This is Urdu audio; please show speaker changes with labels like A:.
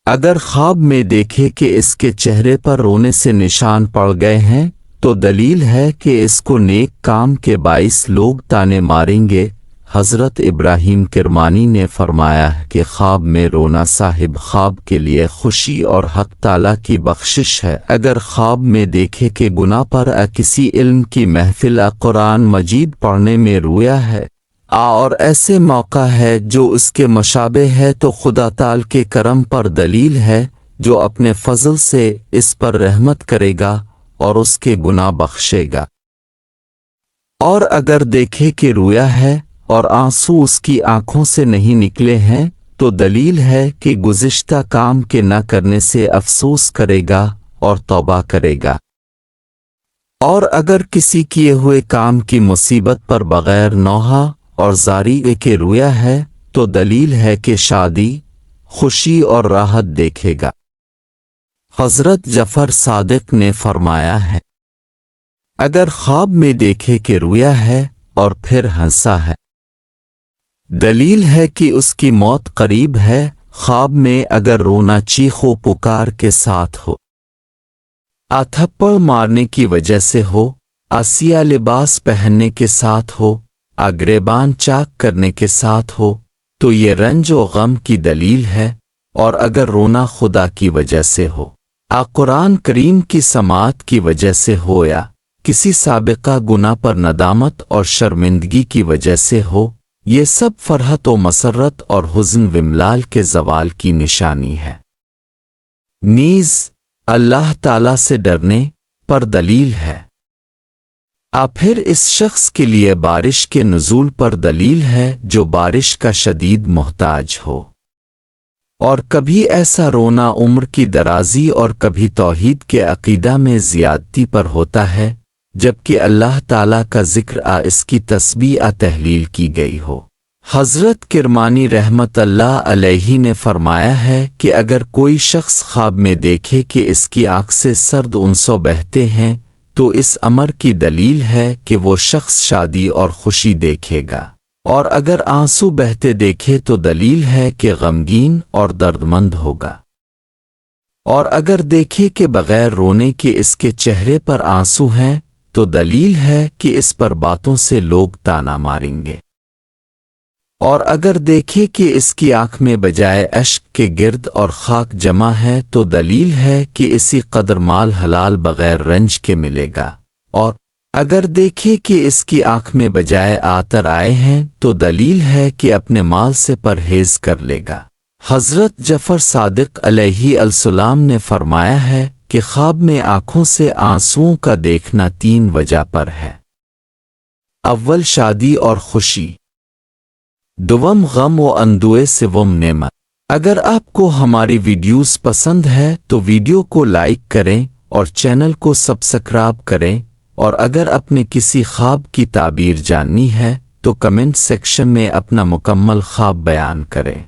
A: اگر خواب میں دیکھے کہ اس کے چہرے پر رونے سے نشان پڑ گئے ہیں تو دلیل ہے کہ اس کو نیک کام کے باعث لوگ تانے ماریں گے۔ حضرت ابراہیم کرمانی نے فرمایا کہ خواب میں رونا صاحب خواب کے لیے خوشی اور حق تعالیٰ کی بخشش ہے۔ اگر خواب میں دیکھے کہ گناہ پر کسی علم کی محفل قرآن مجید پڑھنے میں رویا ہے اور ایسے موقع ہے جو اس کے مشابہ ہے تو خدا تعالی کے کرم پر دلیل ہے جو اپنے فضل سے اس پر رحمت کرے گا اور اس کے گناہ بخشے گا۔ اور اگر دیکھے کہ رویا ہے اور آنسو اس کی آنکھوں سے نہیں نکلے ہیں تو دلیل ہے کہ گزشتہ کام کے نہ کرنے سے افسوس کرے گا اور توبہ کرے گا۔ اور اگر کسی کیے ہوئے کام کی مصیبت پر بغیر نوحہ اور زاری کے رویا ہے تو دلیل ہے کہ شادی، خوشی اور راحت دیکھے گا۔ حضرت جعفر صادق نے فرمایا ہے اگر خواب میں دیکھے کہ رویا ہے اور پھر ہنسا ہے دلیل ہے کہ اس کی موت قریب ہے۔ خواب میں اگر رونا چیخ و پکار کے ساتھ ہو، تھپڑ مارنے کی وجہ سے ہو، آسیہ لباس پہننے کے ساتھ ہو، گریبان چاک کرنے کے ساتھ ہو تو یہ رنج و غم کی دلیل ہے۔ اور اگر رونا خدا کی وجہ سے ہو، قرآن کریم کی سماعت کی وجہ سے ہو یا کسی سابقہ گناہ پر ندامت اور شرمندگی کی وجہ سے ہو، یہ سب فرحت و مسرت اور حزن وملال کے زوال کی نشانی ہے۔ نیز اللہ تعالی سے ڈرنے پر دلیل ہے۔ پھر اس شخص کے لیے بارش کے نزول پر دلیل ہے جو بارش کا شدید محتاج ہو۔ اور کبھی ایسا رونا عمر کی درازی اور کبھی توحید کے عقیدہ میں زیادتی پر ہوتا ہے جبکہ اللہ تعالیٰ کا ذکر اس کی تسبیح تحلیل کی گئی ہو۔ حضرت کرمانی رحمت اللہ علیہ نے فرمایا ہے کہ اگر کوئی شخص خواب میں دیکھے کہ اس کی آنکھ سے سرد آنسو بہتے ہیں تو اس امر کی دلیل ہے کہ وہ شخص شادی اور خوشی دیکھے گا، اور اگر آنسو بہتے دیکھے تو دلیل ہے کہ غمگین اور درد مند ہوگا، اور اگر دیکھے کہ بغیر رونے کے اس کے چہرے پر آنسو ہیں تو دلیل ہے کہ اس پر باتوں سے لوگ تانا ماریں گے، اور اگر دیکھے کہ اس کی آنکھ میں بجائے اشک کے گرد اور خاک جمع ہے تو دلیل ہے کہ اسی قدر مال حلال بغیر رنج کے ملے گا، اور اگر دیکھے کہ اس کی آنکھ میں بجائے آتر آئے ہیں تو دلیل ہے کہ اپنے مال سے پرہیز کر لے گا۔ حضرت جعفر صادق علیہ السلام نے فرمایا ہے کہ خواب میں آنکھوں سے آنسوؤں کا دیکھنا 3 وجہ پر ہے۔ اول شادی اور خوشی، دوم غم و اندوے سوم نعمت۔ اگر آپ کو ہماری ویڈیوز پسند ہے تو ویڈیو کو لائک کریں اور چینل کو سبسکرائب کریں، اور اگر اپنے کسی خواب کی تعبیر جاننی ہے تو کمنٹ سیکشن میں اپنا مکمل خواب بیان کریں۔